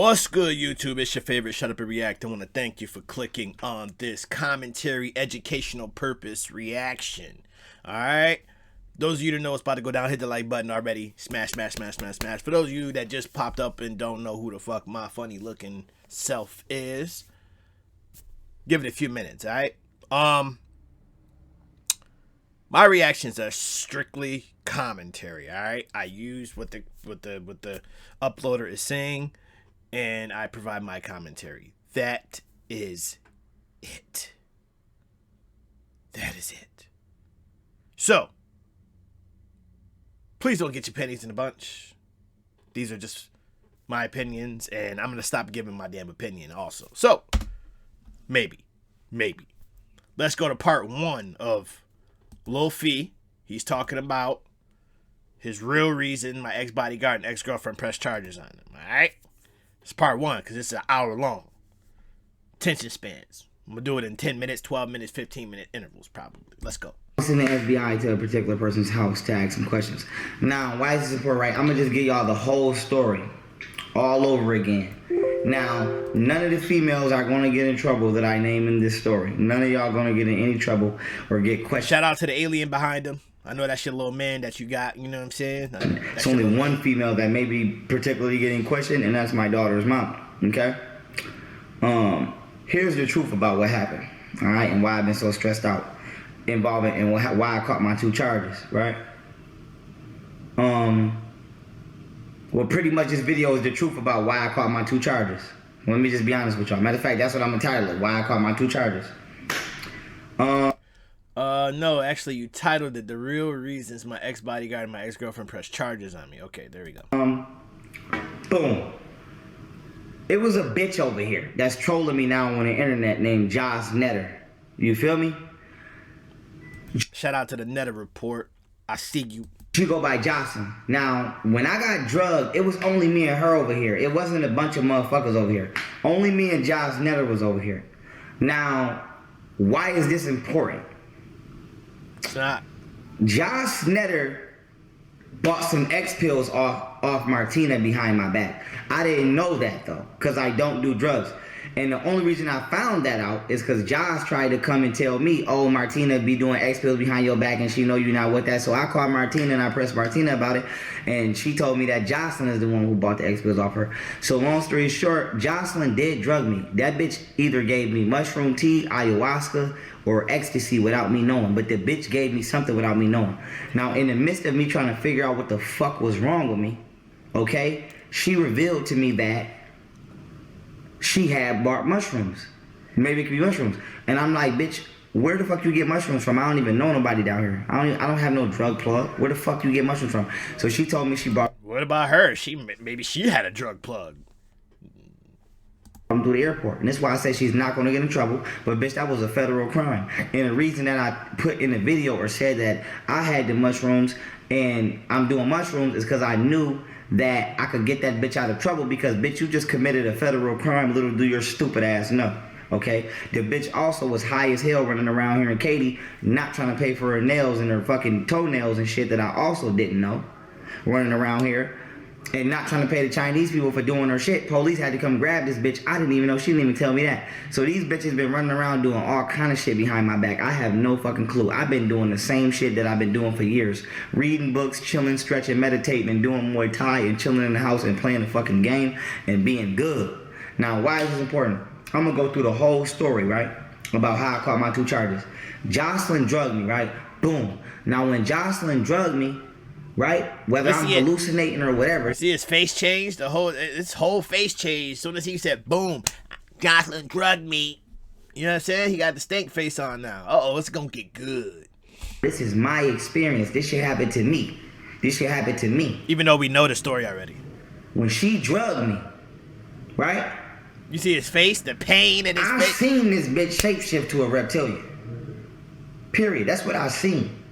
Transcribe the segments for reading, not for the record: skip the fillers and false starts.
What's good, YouTube? It's your favorite Shut Up and React. I want to thank you for clicking on this commentary, educational purpose reaction. Alright? Those of you that know what's about to go down, hit the like button already. Smash, smash, smash, smash, smash. For those of you that just popped up and don't know who the fuck my funny looking self is, give it a few minutes, alright? My reactions are strictly commentary, alright? I use what the uploader is saying, and I provide my commentary. That is it. That is it. So, please don't get your pennies in a bunch. These are just my opinions, and I'm going to stop giving my damn opinion also. So, maybe. Let's go to part one of Lil Fee. He's talking about his real reason my ex-bodyguard and ex-girlfriend pressed charges on him. Alright? It's part one because it's an hour long. Attention spans. I'm going to do it in 10 minutes, 12 minutes, 15-minute intervals probably. Let's go. In the FBI to a particular person's house to ask some questions. Now, why is this important, right? I'm going to just give y'all the whole story all over again. Now, none of the females are going to get in trouble that I name in this story. None of y'all going to get in any trouble or get questioned. Shout out to the alien behind him. I know that's your little man that you got, you know what I'm saying? It's only one female that may be particularly getting questioned, and that's my daughter's mom, okay? Here's the truth about what happened, all right, and why I've been so stressed out involving and why I caught my 2 charges, right? Well, pretty much this video is the truth about why I caught my 2 charges. Let me just be honest with y'all. Matter of fact, that's what I'm entitled, why I caught my 2 charges. No, actually, you titled it The Real Reasons My Ex-Bodyguard and My Ex-Girlfriend Pressed Charges on Me. Okay, there we go. Boom. It was a bitch over here that's trolling me now on the internet named Josh Netter. You feel me? Shout out to the Netter Report. I see you. She go by Jocelyn. Now, when I got drugged, it was only me and her over here. It wasn't a bunch of motherfuckers over here. Only me and Josh Netter was over here. Now, why is this important? It's not. Josh Netter bought some X pills off Martina behind my back. I didn't know that though, because I don't do drugs. And the only reason I found that out is because Josh tried to come and tell me, oh, Martina be doing X pills behind your back and she know you're not with that. So I called Martina and I pressed Martina about it. And she told me that Jocelyn is the one who bought the X pills off her. So long story short, Jocelyn did drug me. That bitch either gave me mushroom tea, ayahuasca, or ecstasy without me knowing. But the bitch gave me something without me knowing. Now, in the midst of me trying to figure out what the fuck was wrong with me, okay, she revealed to me that she had bought mushrooms. Maybe it could be mushrooms. And I'm like, bitch, where the fuck you get mushrooms from? I don't even know nobody down here. I don't have no drug plug. Where the fuck you get mushrooms from? So she told me she bought. What about her? Maybe she had a drug plug. Through the airport. And that's why I say she's not going to get in trouble. But bitch, that was a federal crime. And the reason that I put in the video or said that I had the mushrooms and I'm doing mushrooms is because I knew that I could get that bitch out of trouble because, bitch, you just committed a federal crime. Little do your stupid ass know, okay? The bitch also was high as hell running around here in Katy, not trying to pay for her nails and her fucking toenails and shit that I also didn't know. Running around here and not trying to pay the Chinese people for doing her shit. Police had to come grab this bitch. I didn't even know. She didn't even tell me that. So these bitches been running around doing all kind of shit behind my back. I have no fucking clue. I've been doing the same shit that I've been doing for years. Reading books, chilling, stretching, meditating, and doing Muay Thai and chilling in the house and playing the fucking game and being good. Now, why is this important? I'm going to go through the whole story, right? About how I caught my 2 charges. Jocelyn drugged me, right? Boom. Now, when Jocelyn drugged me, right? Whether I'm hallucinating or whatever. See his face changed? His whole face changed. As soon as he said, boom, Jocelyn drugged me. You know what I'm saying? He got the stink face on now. Uh-oh, it's gonna get good. This is my experience. This shit happened to me. Even though we know the story already. When she drugged me, right? You see his face? The pain in his face? I seen this bitch shapeshift to a reptilian. Period. That's what I seen.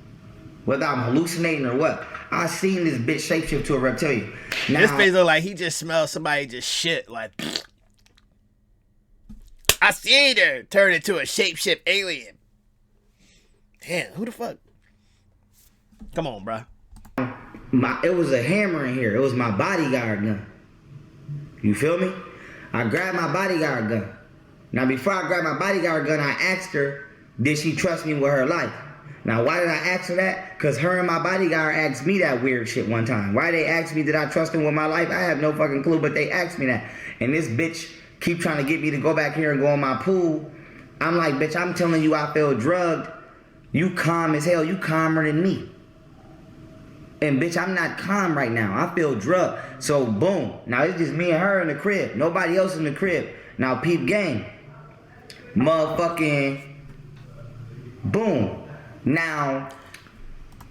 Whether I'm hallucinating or what. I seen this bitch shapeshift to a reptilian. Now, his face look like he just smelled somebody just shit. Like, I seen her turn into a shapeshift alien. Damn, who the fuck? Come on, bro. It was a hammer in here. It was my bodyguard gun. You feel me? I grabbed my bodyguard gun. Now, before I grabbed my bodyguard gun, I asked her, did she trust me with her life? Now, why did I ask her that? Because her and my bodyguard asked me that weird shit one time. Why they asked me, did I trust him with my life? I have no fucking clue, but they asked me that. And this bitch keep trying to get me to go back here and go in my pool. I'm like, bitch, I'm telling you I feel drugged. You calm as hell. You calmer than me. And bitch, I'm not calm right now. I feel drugged. So boom. Now it's just me and her in the crib. Nobody else in the crib. Now peep game. Motherfucking boom. Now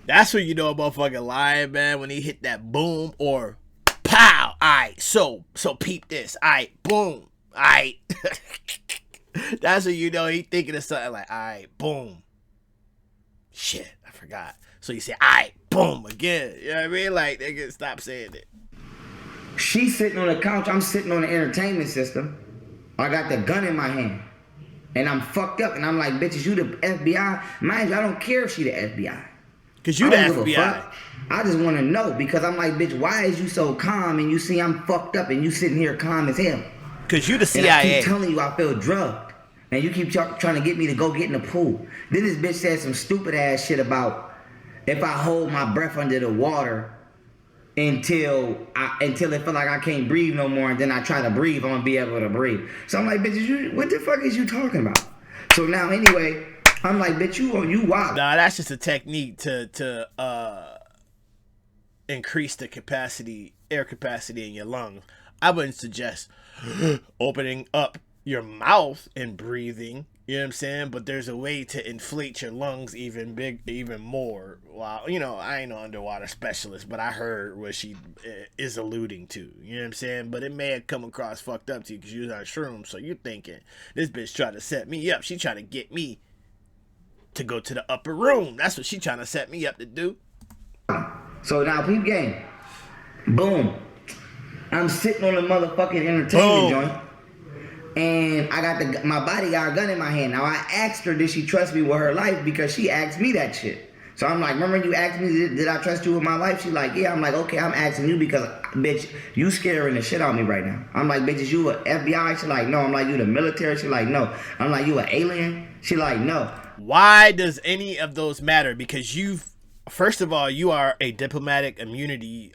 that's when you know a motherfucking lying, man, when he hit that boom or pow. Alright, so peep this. Alright, boom. Alright. That's when you know he thinking of something like, alright, boom. Shit, I forgot. So you say, alright, boom, again. You know what I mean? Like, nigga, stop saying it. She's sitting on the couch. I'm sitting on the entertainment system. I got the gun in my hand. And I'm fucked up. And I'm like, bitch, is you the FBI? Mind you, I don't care if she the FBI. Because you the FBI. I just want to know. Because I'm like, bitch, why is you so calm? And you see I'm fucked up and you sitting here calm as hell. Because you the CIA. And I keep telling you I feel drugged. And you keep trying to get me to go get in the pool. Then this bitch said some stupid ass shit about if I hold my breath under the water until it feel like I can't breathe no more, and then I try to breathe, I'm gonna be able to breathe. So I'm like, bitch, what the fuck is you talking about? So now anyway, I'm like, bitch, you wild. Nah, that's just a technique to increase the air capacity in your lungs. I wouldn't suggest opening up your mouth and breathing, you know what I'm saying? But there's a way to inflate your lungs even more. Well, you know, I ain't no underwater specialist, but I heard what she is alluding to, you know what I'm saying? But it may have come across fucked up to you because you was on shrooms, so you're thinking, this bitch trying to set me up. She trying to get me to go to the upper room. That's what she trying to set me up to do. So now, peep game. Boom. I'm sitting on the motherfucking entertainment joint. And I got my bodyguard gun in my hand. Now, I asked her, did she trust me with her life? Because she asked me that shit. So I'm like, remember you asked me, did I trust you with my life? She like, yeah. I'm like, okay, I'm asking you because, bitch, you scaring the shit out of me right now. I'm like, bitch, is you a FBI? She like, no. I'm like, you the military? She like, no. I'm like, you an alien? She like, no. Why does any of those matter? Because first of all, you are a diplomatic immunity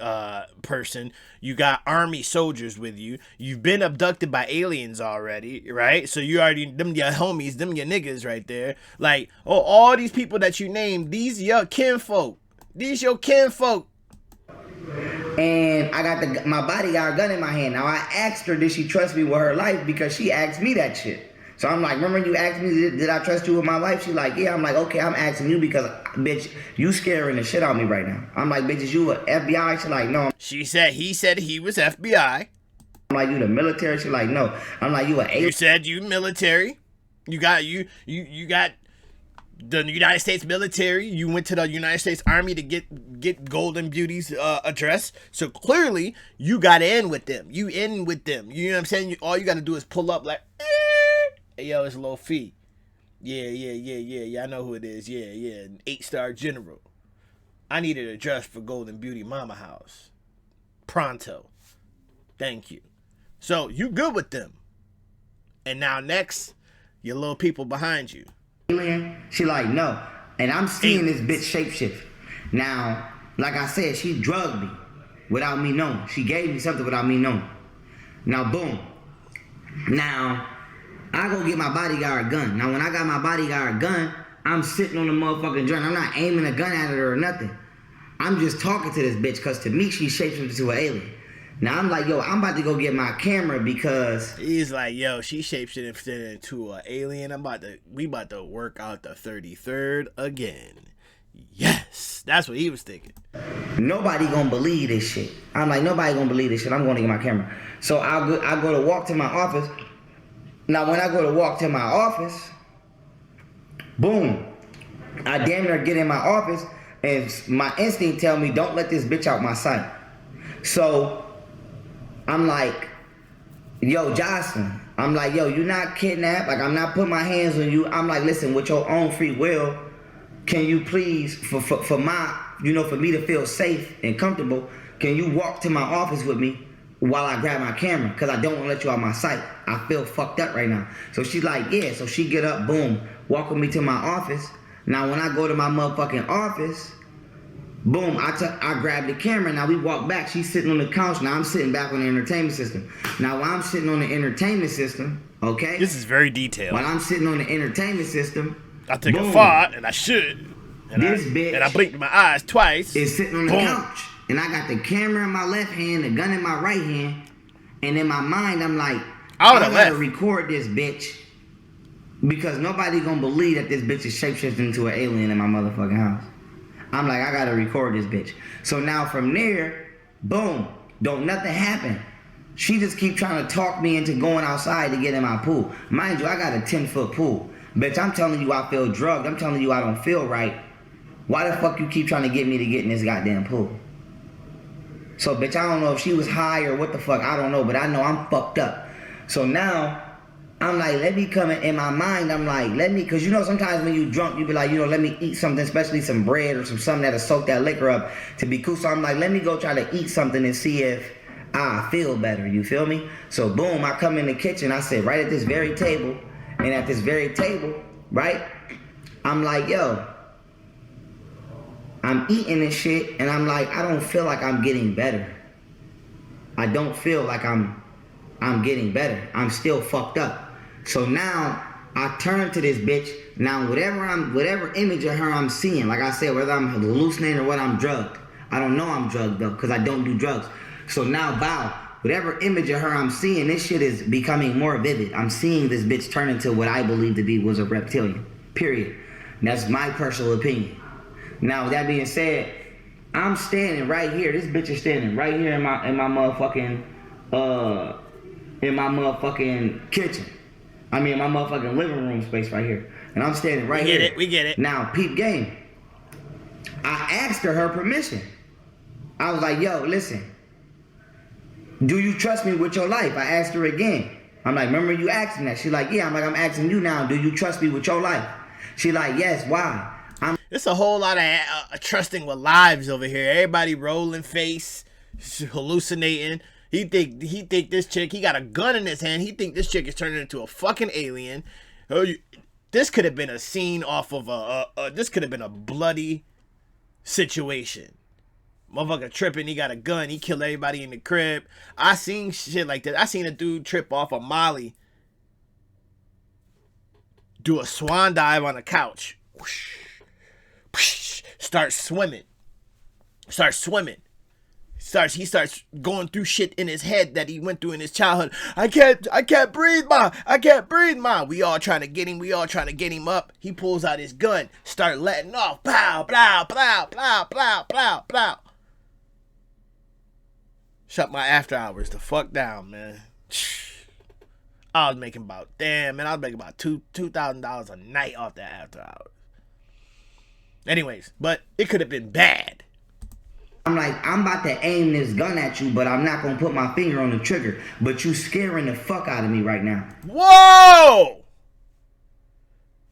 person. You got army soldiers with you. You've been abducted by aliens already, right? So you already, them your homies, them your niggas right there. Like, oh, all these people that you named, these your kinfolk. These your kinfolk. And I got my bodyguard gun in my hand. Now, I asked her, did she trust me with her life? Because she asked me that shit. So I'm like, remember you asked me, did I trust you with my life? She like, yeah. I'm like, okay, I'm asking you because, bitch, you scaring the shit out of me right now. I'm like, bitch, is you a FBI? She like, no. He said he was FBI. I'm like, you the military? She like, no. I'm like, you an alien? You said you military. You got the United States military. You went to the United States Army to get Golden Beauty's address. So clearly you got in with them. You in with them. You know what I'm saying? All you got to do is pull up like, hey, yo, it's Lil Fee. Yeah, I know who it is. Yeah, an 8-star general. I need an address for Golden Beauty Mama House. Pronto. Thank you. So, you good with them. And now next, your little people behind you. She like, no. And I'm seeing this bitch shapeshift. Now, like I said, she drugged me without me knowing. She gave me something without me knowing. Now, boom. Now, I go get my bodyguard gun. Now, when I got my bodyguard gun, I'm sitting on the motherfucking joint. I'm not aiming a gun at her or nothing. I'm just talking to this bitch because to me, she shapeshifted into an alien. Now, I'm like, yo, I'm about to go get my camera because... He's like, yo, she shapeshifted into an alien. We about to work out the 33rd again. Yes. That's what he was thinking. Nobody gonna believe this shit. I'm like, nobody gonna believe this shit. I'm going to get my camera. So I go to walk to my office. Now, when I go to walk to my office, boom, I damn near get in my office, and my instinct tell me, don't let this bitch out my sight. So, I'm like, yo, Jocelyn, I'm like, yo, you not kidnapped, like, I'm not putting my hands on you. I'm like, listen, with your own free will, can you please, for my, for me to feel safe and comfortable, can you walk to my office with me while I grab my camera, because I don't want to let you out of my sight. I feel fucked up right now. So she's like, yeah. So she get up, boom, walk with me to my office. Now when I go to my motherfucking office, boom, I grab the camera. Now we walk back. She's sitting on the couch. Now I'm sitting back on the entertainment system. Now while I'm sitting on the entertainment system, okay? This is very detailed. While I'm sitting on the entertainment system, I take a fart, and I should. And bitch. And I blinked my eyes twice. Is sitting on the couch. And I got the camera in my left hand, the gun in my right hand. And in my mind, I'm like, I gotta record this bitch. Because nobody gonna believe that this bitch is shapeshifting into an alien in my motherfucking house. I'm like, I gotta record this bitch. So now from there, boom, don't nothing happen. She just keep trying to talk me into going outside to get in my pool. Mind you, I got a 10-foot pool. Bitch, I'm telling you I feel drugged. I'm telling you I don't feel right. Why the fuck you keep trying to get me to get in this goddamn pool? So, bitch, I don't know if she was high or what the fuck. I don't know, but I know I'm fucked up. So now, I'm like, let me come in my mind. I'm like, because you know sometimes when you drunk, you be like, let me eat something, especially some bread or something that'll soak that liquor up to be cool. So I'm like, let me go try to eat something and see if I feel better. You feel me? So boom, I come in the kitchen. I sit right at this very table. And at this very table, right, I'm like, yo, I'm eating this shit, and I'm like, I don't feel like I'm getting better. I don't feel like I'm getting better. I'm still fucked up. So now I turn to this bitch. Now whatever image of her I'm seeing, like I said, whether I'm hallucinating or what, I'm drugged. I don't know I'm drugged though, because I don't do drugs. So now whatever image of her I'm seeing, this shit is becoming more vivid. I'm seeing this bitch turn into what I believe to be was a reptilian. Period. And that's my personal opinion. Now, with that being said, I'm standing right here. This bitch is standing right here in my motherfucking kitchen. I mean, my motherfucking living room space right here. And I'm standing right here. We get it. Now, peep game. I asked her permission. I was like, yo, listen. Do you trust me with your life? I asked her again. I'm like, remember you asking that? She's like, yeah. I'm like, I'm asking you now. Do you trust me with your life? She's like, yes. Why? It's a whole lot of trusting with lives over here. Everybody rolling face, hallucinating. He think this chick, he got a gun in his hand. He think this chick is turning into a fucking alien. This could have been a scene off of this could have been a bloody situation. Motherfucker tripping, he got a gun, he killed everybody in the crib. I seen shit like that. I seen a dude trip off of Molly, do a swan dive on the couch. Whoosh. Start swimming. He starts going through shit in his head that he went through in his childhood. I can't breathe, ma. We all trying to get him up. He pulls out his gun, start letting off. Plow, plow, plow, plow, plow, plow, plow. Shut my after hours the fuck down, man. I was making about $2,000 a night off that after hours. Anyways, but it could have been bad. I'm like, I'm about to aim this gun at you, but I'm not going to put my finger on the trigger. But you scaring the fuck out of me right now. Whoa!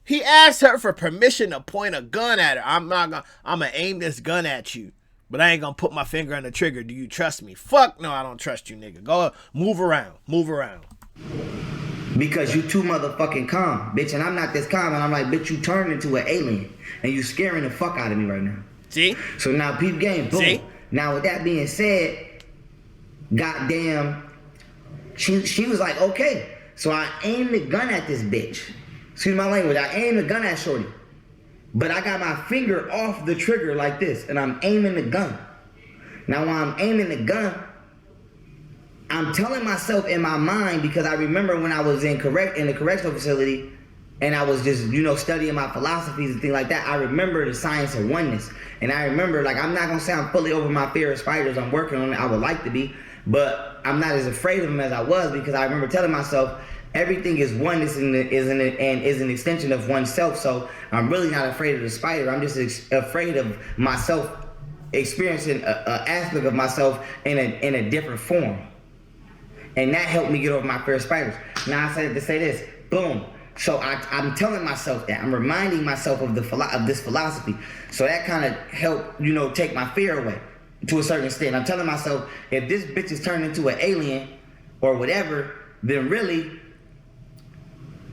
He asked her for permission to point a gun at her. I'm going to aim this gun at you, but I ain't going to put my finger on the trigger. Do you trust me? Fuck no, I don't trust you, nigga. Go move around. Because you too motherfucking calm, bitch. And I'm not this calm. And I'm like, bitch, you turned into an alien. And you scaring the fuck out of me right now. See? So now peep game, boom. See? Now with that being said, goddamn, she was like, okay. So I aimed the gun at this bitch. Excuse my language. I aimed the gun at shorty. But I got my finger off the trigger like this. And I'm aiming the gun. Now while I'm aiming the gun, I'm telling myself in my mind, because I remember when I was in the correctional facility and I was just, studying my philosophies and things like that, I remember the science of oneness. And I remember, like, I'm not going to say I'm fully over my fear of spiders. I'm working on it. I would like to be. But I'm not as afraid of them as I was, because I remember telling myself everything is oneness and is an extension of oneself. So I'm really not afraid of the spider. I'm just afraid of myself experiencing an aspect of myself in a different form. And that helped me get over my fear of spiders. Now I said to say this, boom. So I'm telling myself that. I'm reminding myself of this philosophy. So that kind of helped, take my fear away. to a certain extent. I'm telling myself, if this bitch is turned into an alien or whatever, then really,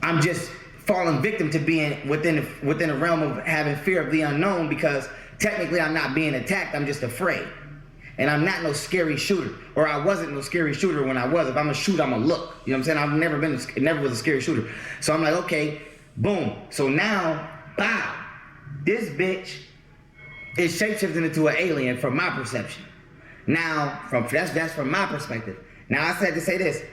I'm just falling victim to being within the realm of having fear of the unknown, because technically I'm not being attacked, I'm just afraid. And I'm not no scary shooter, or I wasn't no scary shooter when I was. If I'm gonna shoot, I'm gonna look. You know what I'm saying? I've never was a scary shooter. So I'm like, okay, boom. So now, bow, this bitch is shapeshifting into an alien from my perception. Now, that's from my perspective. Now I said to say this.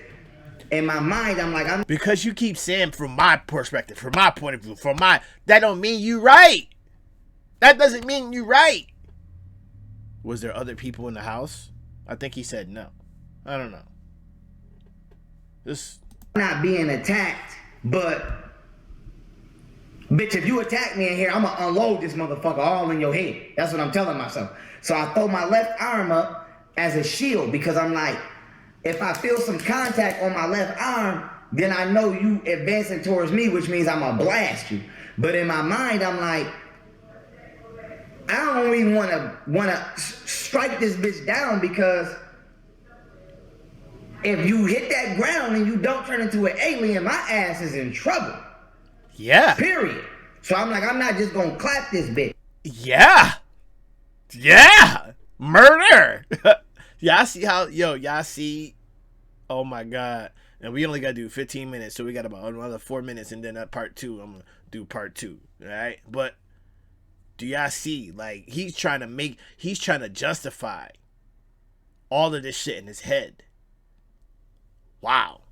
In my mind, I'm like, because you keep saying from my perspective, from my point of view, that don't mean you right. That doesn't mean you right. Was there other people in the house? I think he said no. I don't know. I'm not being attacked, but bitch, if you attack me in here, I'm gonna unload this motherfucker all in your head. That's what I'm telling myself. So I throw my left arm up as a shield, because I'm like, if I feel some contact on my left arm, then I know you advancing towards me, which means I'm gonna blast you. But in my mind, I'm like, I don't even wanna strike this bitch down, because if you hit that ground and you don't turn into an alien, my ass is in trouble. Yeah. Period. So I'm like, I'm not just gonna clap this bitch. Yeah. Yeah. Murder. Y'all see. Oh my God. And we only gotta do 15 minutes, so we got about another 4 minutes, and then that part 2, I'm gonna do part 2. Alright? But do y'all see, like, he's trying to justify all of this shit in his head. Wow.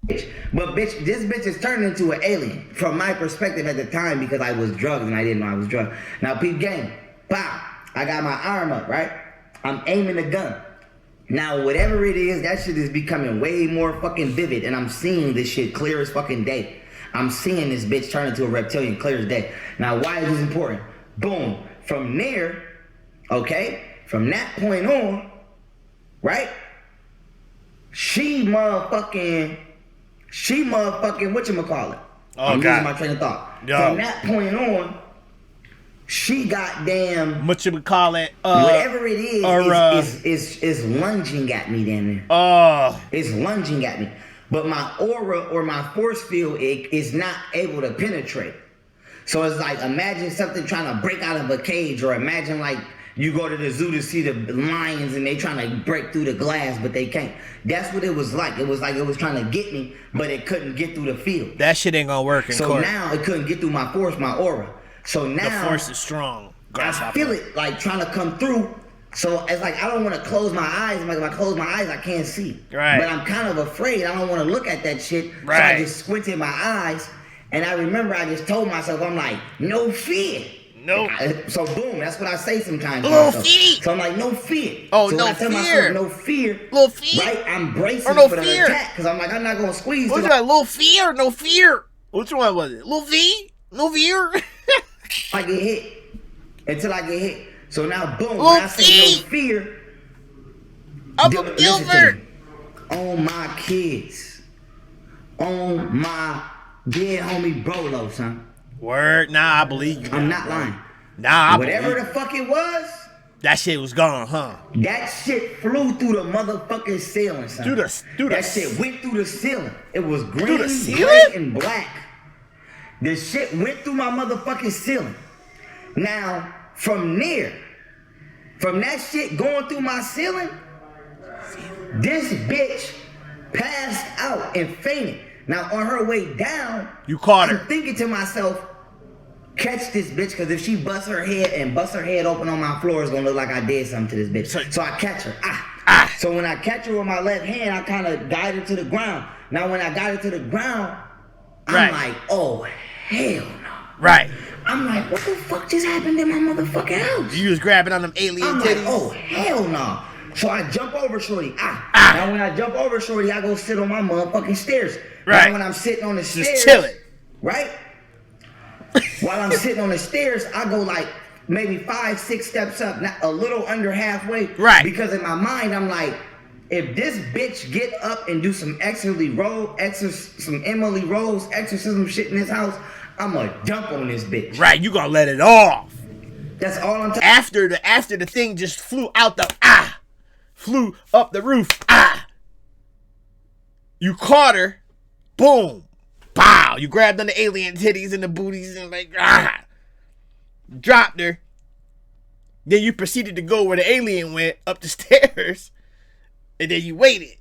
But bitch, this bitch is turning into an alien from my perspective at the time, because I was drugged and I didn't know I was drugged. Now peep game. Pow. I got my arm up, right? I'm aiming the gun. Now whatever it is, that shit is becoming way more fucking vivid, and I'm seeing this shit clear as fucking day. I'm seeing this bitch turn into a reptilian clear as day. Now why is this important? Boom. From there, okay, from that point on, right? She motherfucking, whatchamacallit? Oh, I'm God. losing my train of thought. Yo. From that point on, she goddamn, Whatchamacallit, whatever it is lunging at me down there. It's lunging at me. But my aura or my force field is not able to penetrate. So it's like, imagine something trying to break out of a cage, or imagine like you go to the zoo to see the lions and they trying to break through the glass, but they can't. That's what it was like. It was like it was trying to get me, but it couldn't get through the field. That shit ain't gonna work in court. So now it couldn't get through my force, my aura. So now the force is strong. I feel it like trying to come through. So it's like, I don't want to close my eyes. I'm like, if I close my eyes, I can't see. Right. But I'm kind of afraid. I don't want to look at that shit. Right. So I just squinted my eyes. And I remember I just told myself, I'm like, no fear. No. So boom, that's what I say sometimes. No fear. So I'm like, no fear. Oh, so no when I tell fear. myself no fear. Little fear. Right? I'm bracing or no for the fear. attack. Because I'm like, I'm not going to squeeze. What's that? Little fear? No fear? Which one was it? Little V? No fear? I get hit. Until I get hit. So now boom, Little when I say no fear. Up a Gilbert. On my kids. On my dead homie Brolo, son. Word. Nah, I believe you. I'm not lying. Nah, I whatever believe the fuck it was, that shit was gone, huh? that shit flew through the motherfucking ceiling, son. That shit went through the ceiling. It was green, gray, and black. The shit went through my motherfucking ceiling. Now, from there, from that shit going through my ceiling, this bitch passed out and fainted. Now, on her way down, you caught her. I'm thinking to myself, catch this bitch, because if she busts her head open on my floor, it's gonna look like I did something to this bitch. So I catch her. So when I catch her with my left hand, I kind of guide her to the ground. Now, when I got her to the ground, I'm like, oh, hell no. Right. I'm like, what the fuck just happened in my motherfucking house? You was grabbing on them alien I'm titties. like, oh, hell no. So I jump over Shorty. Now when I jump over Shorty, I go sit on my motherfucking stairs. Right. Now when I'm sitting on the stairs. Just chilling. Right? While I'm sitting on the stairs, I go like maybe 5-6 steps up, not a little under halfway. Right. Because in my mind, I'm like, if this bitch get up and do some Emily Rose exorcism shit in this house, I'm gonna dump on this bitch. Right, you gonna let it off. That's all I'm talking. After the thing just flew up the roof. You caught her. Boom. Pow. You grabbed on the alien titties and the booties and like dropped her. Then you proceeded to go where the alien went, up the stairs, and then you waited.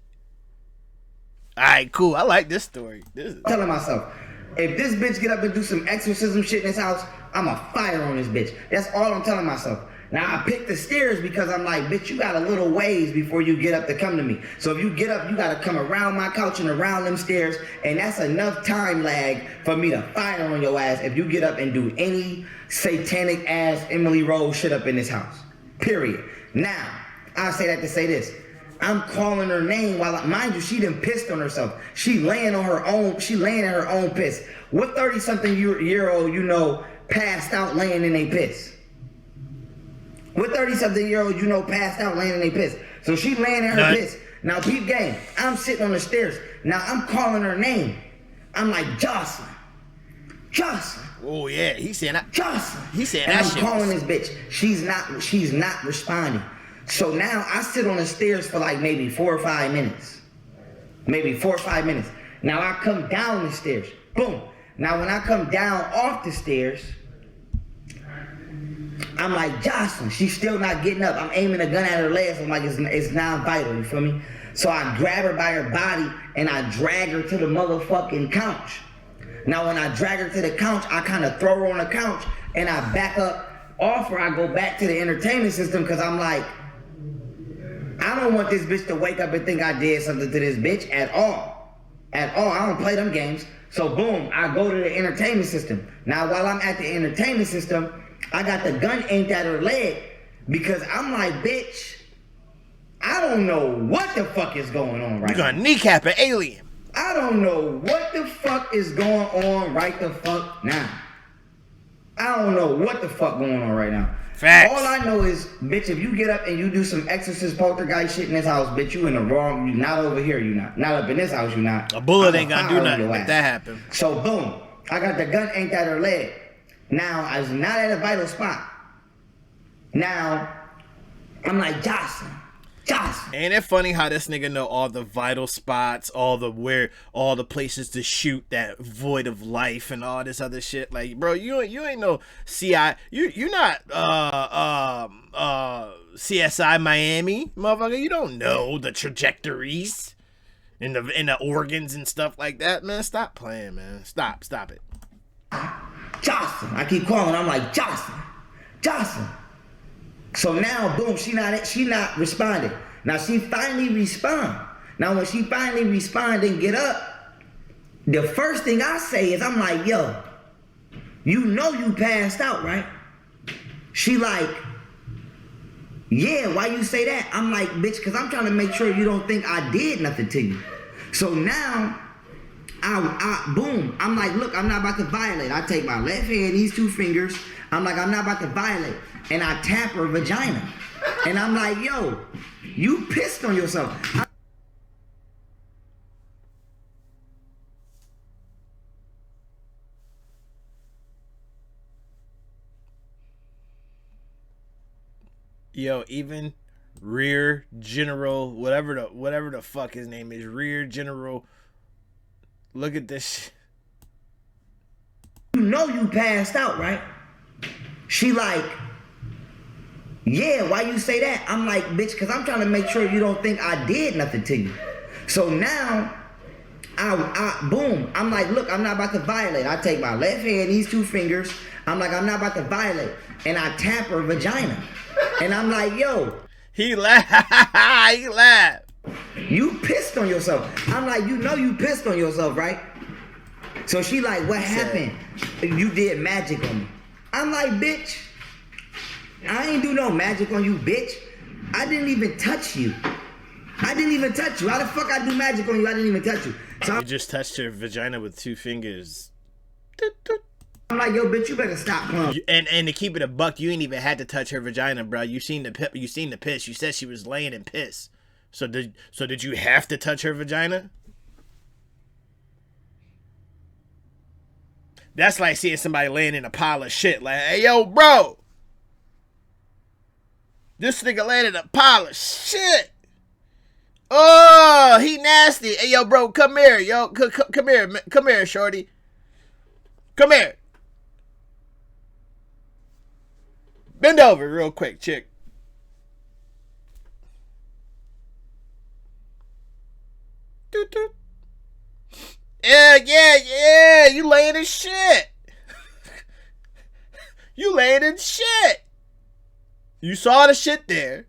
All right, cool. I like this story. I'm telling myself, if this bitch get up and do some exorcism shit in this house, I'ma fire on this bitch. That's all I'm telling myself. Now, I picked the stairs because I'm like, bitch, you got a little ways before you get up to come to me. So if you get up, you got to come around my couch and around them stairs, and that's enough time lag for me to fire on your ass if you get up and do any satanic ass Emily Rose shit up in this house. Period. Now, I say that to say this. I'm calling her name while, mind you, she done pissed on herself. She laying on her own, she laying in her own piss. What 30-something year old you know passed out laying in a piss? What 30-something year old you know passed out laying in a piss? So she laying in her piss. Now peep game, I'm sitting on the stairs. Now I'm calling her name. I'm like, Jocelyn. Jocelyn. Oh yeah, he said that. Jocelyn. He said and that I'm shit. calling this bitch. She's not responding. So now I sit on the stairs for like maybe 4 or 5 minutes. Maybe 4 or 5 minutes. Now I come down the stairs. Boom. Now when I come down off the stairs, I'm like, Jocelyn, she's still not getting up. I'm aiming a gun at her legs. I'm like, it's non-vital, you feel me? So I grab her by her body and I drag her to the motherfucking couch. Now when I drag her to the couch, I kind of throw her on the couch and I back up off her. I go back to the entertainment system because I'm like, I don't want this bitch to wake up and think I did something to this bitch at all. At all. I don't play them games. So boom, I go to the entertainment system. Now while I'm at the entertainment system, I got the gun aimed at her leg because I'm like, bitch, I don't know what the fuck is going on right now. You're gonna kneecap an alien. I don't know what the fuck is going on right the fuck now. I don't know what the fuck going on right now. Facts. All I know is, bitch, if you get up and you do some exorcist poltergeist shit in this house, bitch, you in the wrong, you not over here, you not. Not up in this house, you not. A bullet ain't gonna do nothing if that happen. So boom, I got the gun aimed at her leg. Now, I was not at a vital spot. Now, I'm like, Jocelyn. Ain't it funny how this nigga know all the vital spots, all the places to shoot that void of life and all this other shit? Like, bro, you ain't no CI. You not CSI Miami, motherfucker. You don't know the trajectories and the organs and stuff like that, man. Stop playing, man. Stop it. Jocelyn. I keep calling. I'm like, Jocelyn. So now, boom, she not responding. Now she finally respond. Now when she finally respond and get up, the first thing I say is, I'm like, yo, you know you passed out, right? She like, yeah, why you say that? I'm like, bitch, because I'm trying to make sure you don't think I did nothing to you. So now, boom, I'm like, look, I'm not about to violate. I take my left hand, these 2 fingers, I'm like, I'm not about to violate. And I tap her vagina. And I'm like, yo, you pissed on yourself. Yo, even Rear General, whatever the fuck his name is, Rear General. Look at this shit. You know you passed out, right? She like, yeah, why you say that? I'm like, bitch, because I'm trying to make sure you don't think I did nothing to you. So now, boom, I'm like, look, I'm not about to violate. I take my left hand, these 2 fingers, I'm like, I'm not about to violate. And I tap her vagina. And I'm like, yo. He laughed. You pissed on yourself. I'm like, you know you pissed on yourself, right? So she like, what happened? You did magic on me. I'm like, bitch, I ain't do no magic on you, bitch. I didn't even touch you. How the fuck I do magic on you? I didn't even touch you. So you just touched her vagina with 2 fingers. I'm like, yo, bitch, you better stop playing. And to keep it a buck, you ain't even had to touch her vagina, bro. You seen the piss. You said she was laying in piss. So did you have to touch her vagina? That's like seeing somebody laying in a pile of shit. Like, hey, yo, bro, This nigga landed a pile of shit. Oh, he nasty. Hey, yo, bro, come here, yo. Come here. Come here, shorty. Come here. Bend over real quick, chick. Doot, doot. Yeah. You laying in shit. You laying in shit. You saw the shit there.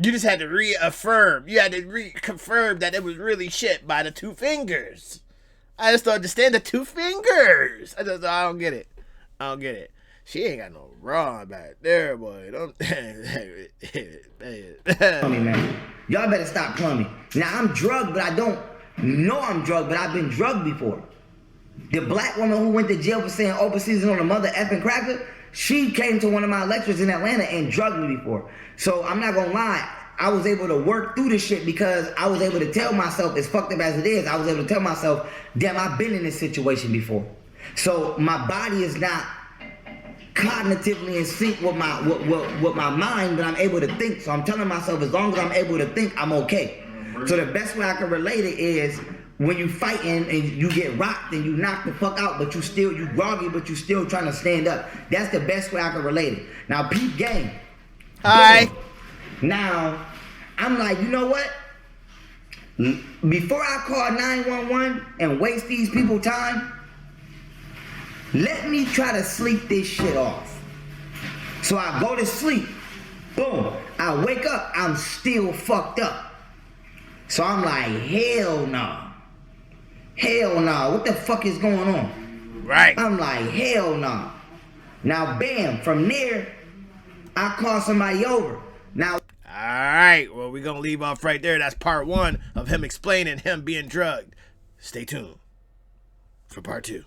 You just had to reaffirm. You had to reconfirm that it was really shit by the 2 fingers. I just don't understand the 2 fingers. I don't get it. I don't get it. She ain't got no bra back there, boy. Don't. Plummy, man. Y'all better stop plumbing. Now, I'm drugged, but I don't know I'm drugged, but I've been drugged before. The black woman who went to jail for saying open season on a mother effing cracker, she came to one of my lectures in Atlanta and drugged me before. So I'm not gonna lie, I was able to work through this shit because I was able to tell myself, as fucked up as it is, I was able to tell myself, damn, I've been in this situation before. So my body is not cognitively in sync with my mind, but I'm able to think. So I'm telling myself, as long as I'm able to think, I'm okay. So the best way I can relate it is when you fighting and you get rocked and you knock the fuck out, but you groggy, but you still trying to stand up. That's the best way I can relate it. Now, peep game. Hi. Now, I'm like, you know what? Before I call 911 and waste these people time, let me try to sleep this shit off. So I go to sleep. Boom. I wake up. I'm still fucked up. So I'm like, hell no. Hell no. What the fuck is going on? Right. I'm like, hell no. Now, bam. From there, I call somebody over. Now. Alright, well, we're going to leave off right there. That's part 1 of him explaining him being drugged. Stay tuned for part 2.